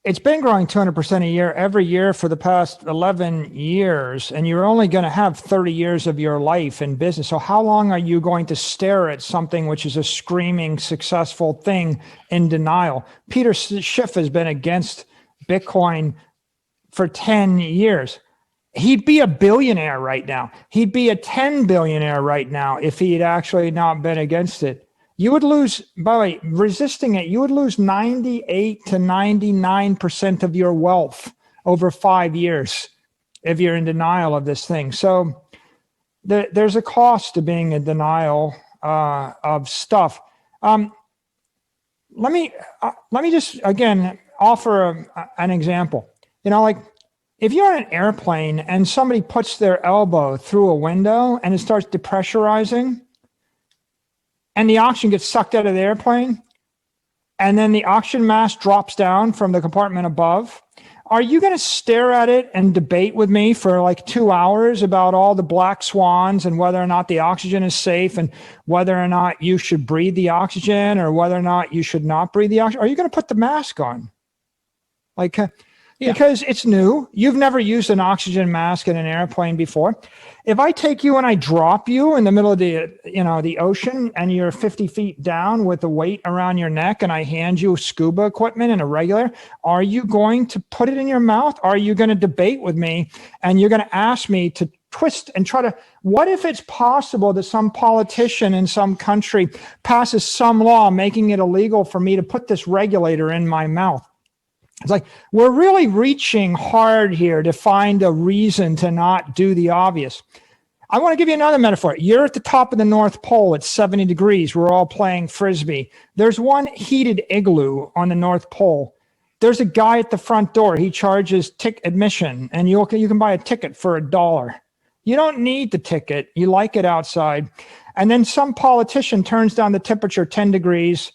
It's been growing 200% a year every year for the past 11 years, and you're only going to have 30 years of your life in business. So how long are you going to stare at something which is a screaming successful thing in denial? Peter Schiff has been against Bitcoin for 10 years. He'd be a billionaire right now. He'd be a 10 billionaire right now if he had actually not been against it. You would lose, by the way, resisting it, you would lose 98 to 99% of your wealth over 5 years if you're in denial of this thing. So there's a cost to being in denial of stuff. Let me just, again, offer an example. You know, like if you're on an airplane and somebody puts their elbow through a window and it starts depressurizing, and the oxygen gets sucked out of the airplane, and then the oxygen mask drops down from the compartment above, are you going to stare at it and debate with me for like 2 hours about all the black swans and whether or not the oxygen is safe and whether or not you should breathe the oxygen or whether or not you should not breathe the oxygen? Are you going to put the mask on? Like, because it's new. You've never used an oxygen mask in an airplane before. If I take you and I drop you in the middle of the ocean and you're 50 feet down with the weight around your neck and I hand you scuba equipment and a regular, are you going to put it in your mouth? Are you going to debate with me and you're going to ask me to twist and try to, what if it's possible that some politician in some country passes some law making it illegal for me to put this regulator in my mouth? It's like, we're really reaching hard here to find a reason to not do the obvious. I want to give you another metaphor. You're at the top of the North Pole. It's 70 degrees. We're all playing Frisbee. There's one heated igloo on the North Pole. There's a guy at the front door. He charges admission, and you can buy a ticket for $1. You don't need the ticket. You like it outside. And then some politician turns down the temperature 10 degrees,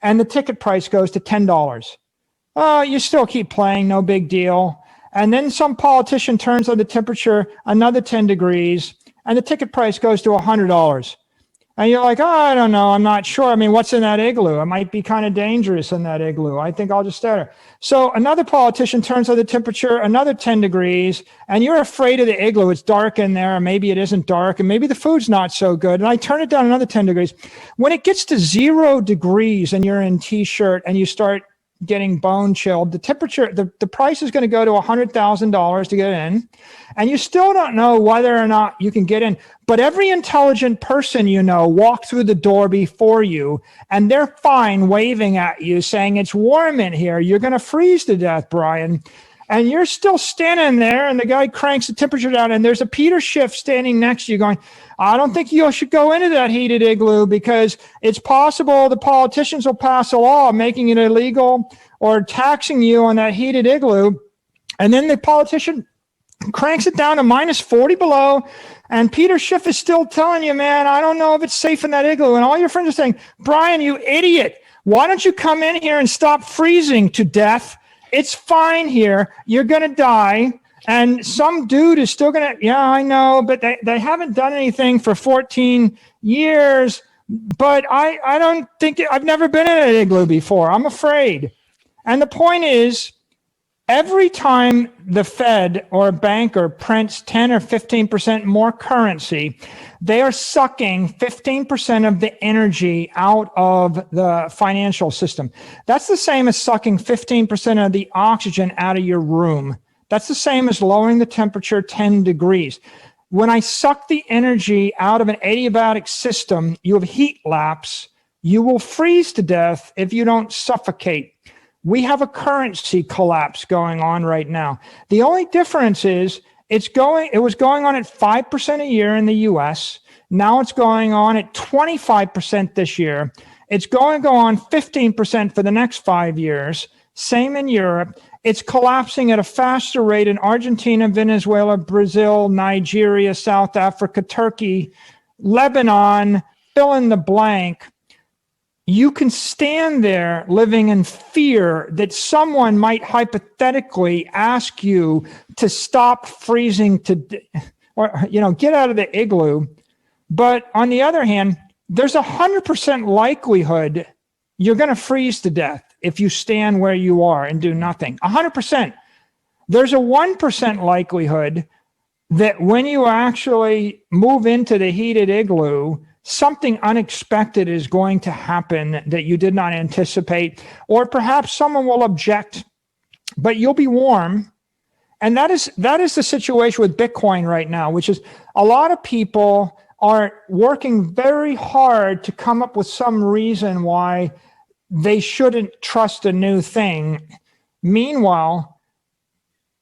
and the ticket price goes to $10. Oh, you still keep playing, no big deal. And then some politician turns on the temperature another 10 degrees, and the ticket price goes to $100. And you're like, oh, I don't know, I'm not sure. I mean, what's in that igloo? It might be kind of dangerous in that igloo. I think I'll just stay there. So another politician turns on the temperature another 10 degrees, and you're afraid of the igloo. It's dark in there, and maybe it isn't dark, and maybe the food's not so good. And I turn it down another 10 degrees. When it gets to 0 degrees and you're in t-shirt and you start getting bone chilled, the temperature, the price is going to go to $100,000 to get in, and you still don't know whether or not you can get in. But every intelligent person you know walked through the door before you, and they're fine waving at you saying, it's warm in here, you're going to freeze to death, Brian. And you're still standing there, and the guy cranks the temperature down, and there's a Peter Schiff standing next to you going, I don't think you should go into that heated igloo because it's possible the politicians will pass a law making it illegal or taxing you on that heated igloo. And then the politician cranks it down to minus 40 below, and Peter Schiff is still telling you, man, I don't know if it's safe in that igloo. And all your friends are saying, Brian, you idiot, why don't you come in here and stop freezing to death? It's fine here. You're going to die. And some dude is still going to, yeah, I know, but they haven't done anything for 14 years. But I don't think, I've never been in an igloo before. I'm afraid. And the point is, every time the Fed or a banker prints 10 or 15% more currency, they are sucking 15% of the energy out of the financial system. That's the same as sucking 15% of the oxygen out of your room. That's the same as lowering the temperature 10 degrees. When I suck the energy out of an adiabatic system, you have heat lapse. You will freeze to death if you don't suffocate. We have a currency collapse going on right now. The only difference is it was going on at 5% a year in the US. Now it's going on at 25% this year. It's going to go on 15% for the next 5 years. Same in Europe. It's collapsing at a faster rate in Argentina, Venezuela, Brazil, Nigeria, South Africa, Turkey, Lebanon, fill in the blank. You can stand there living in fear that someone might hypothetically ask you to stop freezing or get out of the igloo. But on the other hand, there's 100% likelihood you're going to freeze to death if you stand where you are and do nothing. 100%. There's a 1% likelihood that when you actually move into the heated igloo, something unexpected is going to happen that you did not anticipate, or perhaps someone will object, but you'll be warm. And that is the situation with Bitcoin right now, which is a lot of people are working very hard to come up with some reason why they shouldn't trust a new thing. Meanwhile,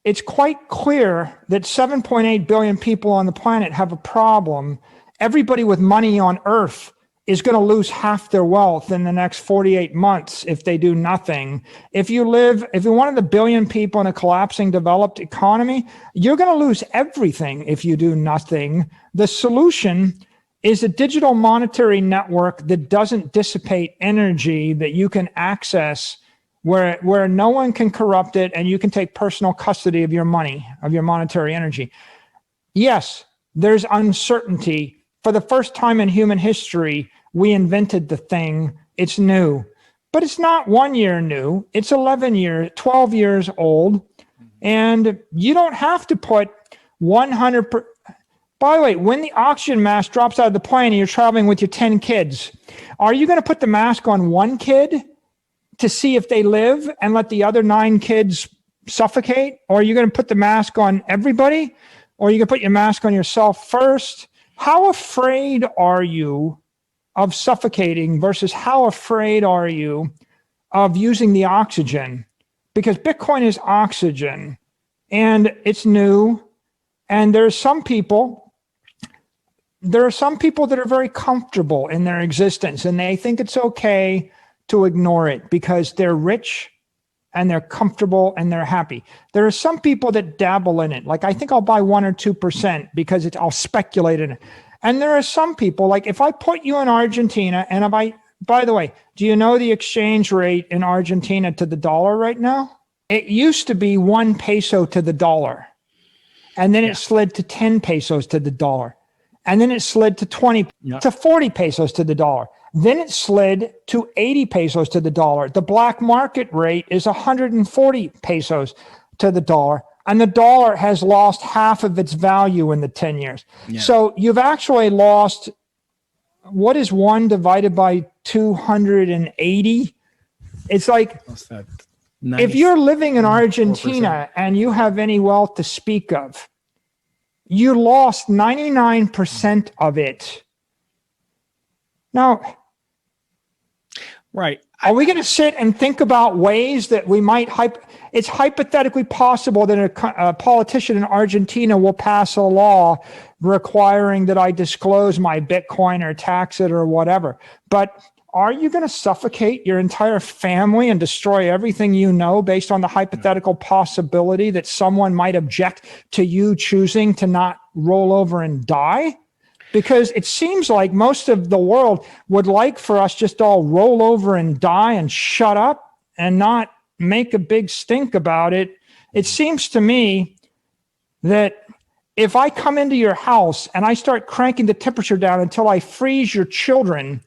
it's quite clear that 7.8 billion people on the planet have a problem. Everybody with money on Earth is going to lose half their wealth in the next 48 months if they do nothing. If you're one of the billion people in a collapsing developed economy, you're going to lose everything if you do nothing. The solution is a digital monetary network that doesn't dissipate energy, that you can access, where no one can corrupt it, and you can take personal custody of your money, of your monetary energy. Yes, there's uncertainty. For the first time in human history, we invented the thing. It's new, but it's not 1 year new. It's 12 years old. And you don't have to put 100%. By the way, when the oxygen mask drops out of the plane and you're traveling with your 10 kids, are you going to put the mask on one kid to see if they live and let the other 9 kids suffocate? Or are you going to put the mask on everybody? Or are you going to put your mask on yourself first? How afraid are you of suffocating versus how afraid are you of using the oxygen? Because Bitcoin is oxygen and it's new. And there are some people that are very comfortable in their existence and they think it's okay to ignore it because they're rich and they're comfortable and they're happy. There are some people that dabble in it. Like, I think I'll buy 1 or 2% because I'll speculate in it. And there are some people, like if I put you in Argentina and by the way, do you know the exchange rate in Argentina to the dollar right now? It used to be 1 peso to the dollar. And then it slid to 10 pesos to the dollar. And then it slid to 20 to 40 pesos to the dollar. Then it slid to 80 pesos to the dollar. The black market rate is 140 pesos to the dollar. And the dollar has lost half of its value in the 10 years. Yeah. So you've actually lost, what is 1 divided by 280? It's like, if you're living in Argentina 4%. And you have any wealth to speak of, you lost 99% of it. Now, right. Are we going to sit and think about ways that we might, it's hypothetically possible that a politician in Argentina will pass a law requiring that I disclose my Bitcoin or tax it or whatever. But are you going to suffocate your entire family and destroy everything you know based on the hypothetical possibility that someone might object to you choosing to not roll over and die? Because it seems like most of the world would like for us just all roll over and die and shut up and not make a big stink about it. It seems to me that if I come into your house and I start cranking the temperature down until I freeze your children,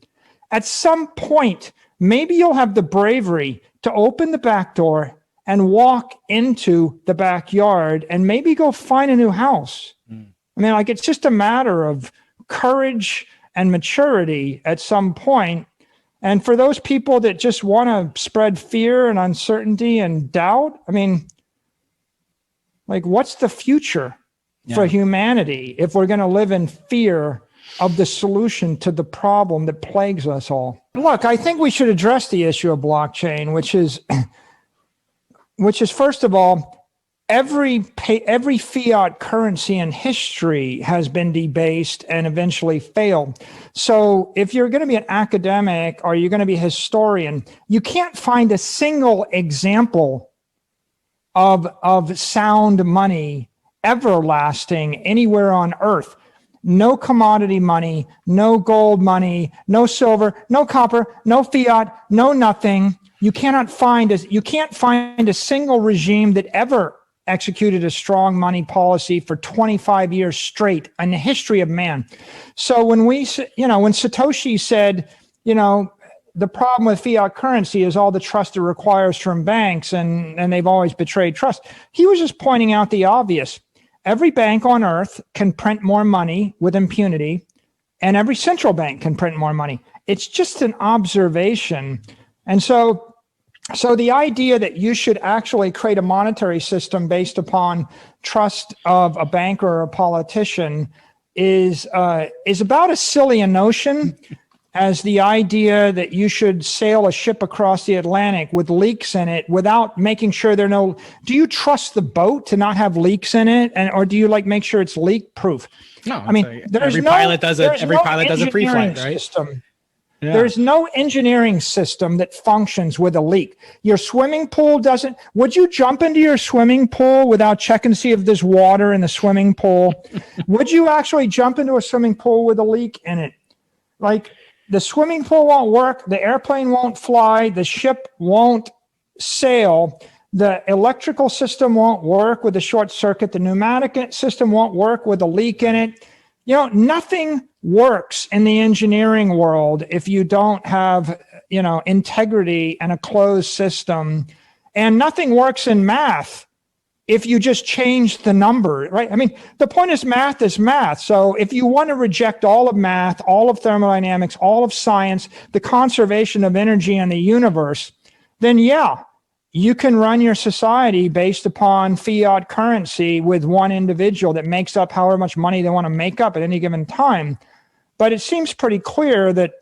at some point, maybe you'll have the bravery to open the back door and walk into the backyard and maybe go find a new house. I mean, like, it's just a matter of courage and maturity at some point. And for those people that just want to spread fear and uncertainty and doubt, I mean, like, what's the future for humanity if we're going to live in fear of the solution to the problem that plagues us all? Look, I think we should address the issue of blockchain, which is first of all, every fiat currency in history has been debased and eventually failed. So if you're going to be an academic or you're going to be a historian, you can't find a single example of sound money everlasting anywhere on earth. No commodity money, no gold money, no silver, no copper, no fiat, no nothing. You can't find a single regime that ever executed a strong money policy for 25 years straight in the history of man. So when Satoshi said, the problem with fiat currency is all the trust it requires from banks, and they've always betrayed trust. He was just pointing out the obvious. Every bank on earth can print more money with impunity, and every central bank can print more money. It's just an observation. And so the idea that you should actually create a monetary system based upon trust of a banker or a politician is about as silly a notion as the idea that you should sail a ship across the Atlantic with leaks in it without making sure there are no. Do you trust the boat to not have leaks in it, or do you make sure it's leak proof? No, I mean, every pilot does a pre-flight, right? System. Yeah. There's no engineering system that functions with a leak. Your swimming pool doesn't. Would you jump into your swimming pool without checking to see if there's water in the swimming pool? Would you actually jump into a swimming pool with a leak in it? The swimming pool won't work, the airplane won't fly, the ship won't sail, the electrical system won't work with a short circuit, the pneumatic system won't work with a leak in it. Nothing works in the engineering world if you don't have, integrity and a closed system. And nothing works in math if you just change the number, right? I mean, the point is math is math. So if you want to reject all of math, all of thermodynamics, all of science, the conservation of energy in the universe, then yeah, you can run your society based upon fiat currency with one individual that makes up however much money they want to make up at any given time. But it seems pretty clear that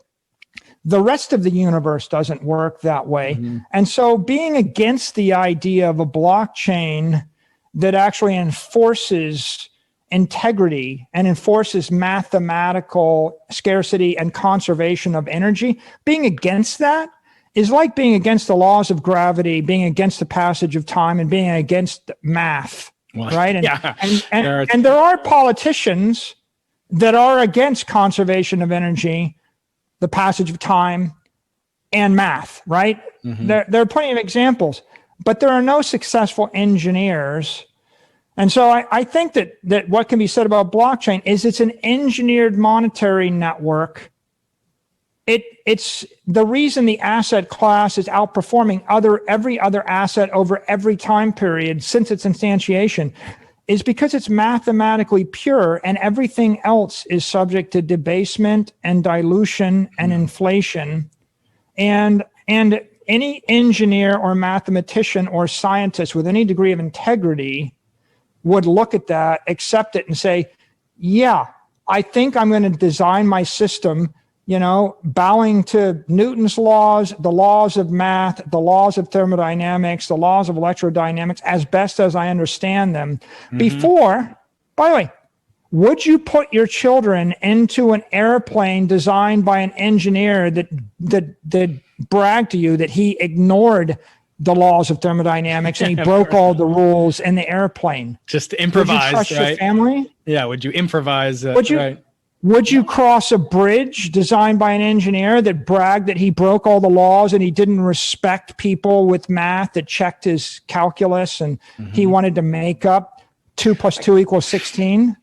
the rest of the universe doesn't work that way. Mm-hmm. And so being against the idea of a blockchain that actually enforces integrity and enforces mathematical scarcity and conservation of energy, being against that is like being against the laws of gravity, being against the passage of time, and being against math, right? And there are politicians that are against conservation of energy, the passage of time, and math, right? Mm-hmm. There are plenty of examples, but there are no successful engineers. And so I think that what can be said about blockchain is it's an engineered monetary network. It's the reason the asset class is outperforming every other asset over every time period since its instantiation is because it's mathematically pure, and everything else is subject to debasement and dilution and inflation. And any engineer or mathematician or scientist with any degree of integrity would look at that, accept it, and say, yeah, I think I'm going to design my system, bowing to Newton's laws, the laws of math, the laws of thermodynamics, the laws of electrodynamics, as best as I understand them. Mm-hmm. Before, by the way, would you put your children into an airplane designed by an engineer that bragged to you that he ignored the laws of thermodynamics and he broke all the rules in the airplane? Just improvise, would you trust right? Your family? Yeah, would you improvise? Would you cross a bridge designed by an engineer that bragged that he broke all the laws and he didn't respect people with math that checked his calculus and he wanted to make up 2 + 2 = 16?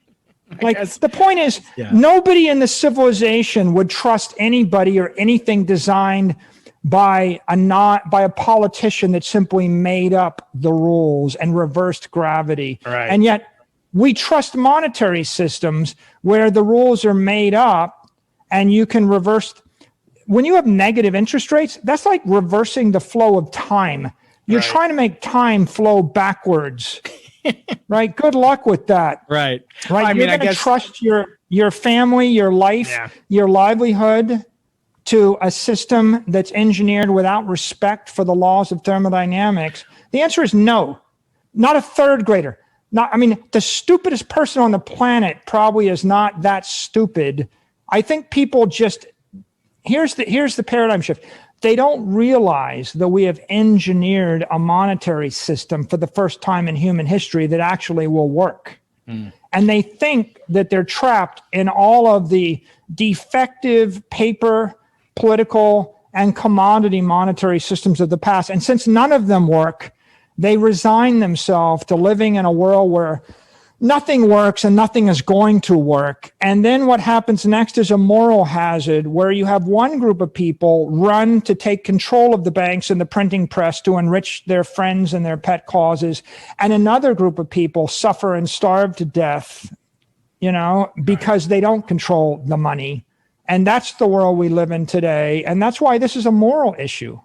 The point is, nobody in the civilization would trust anybody or anything designed by a politician that simply made up the rules and reversed gravity. Right. And yet we trust monetary systems where the rules are made up and you can reverse. When you have negative interest rates, that's like reversing the flow of time. You're trying to make time flow backwards. Right? Good luck with that. Right. You're going to trust your family, your life, your livelihood to a system that's engineered without respect for the laws of thermodynamics? The answer is no. Not a third grader. The stupidest person on the planet probably is not that stupid. I think people just, here's the paradigm shift. They don't realize that we have engineered a monetary system for the first time in human history that actually will work. And they think that they're trapped in all of the defective paper, political, and commodity monetary systems of the past. And since none of them work, they resign themselves to living in a world where nothing works and nothing is going to work. And then what happens next is a moral hazard where you have one group of people run to take control of the banks and the printing press to enrich their friends and their pet causes. And another group of people suffer and starve to death, because they don't control the money. And that's the world we live in today. And that's why this is a moral issue.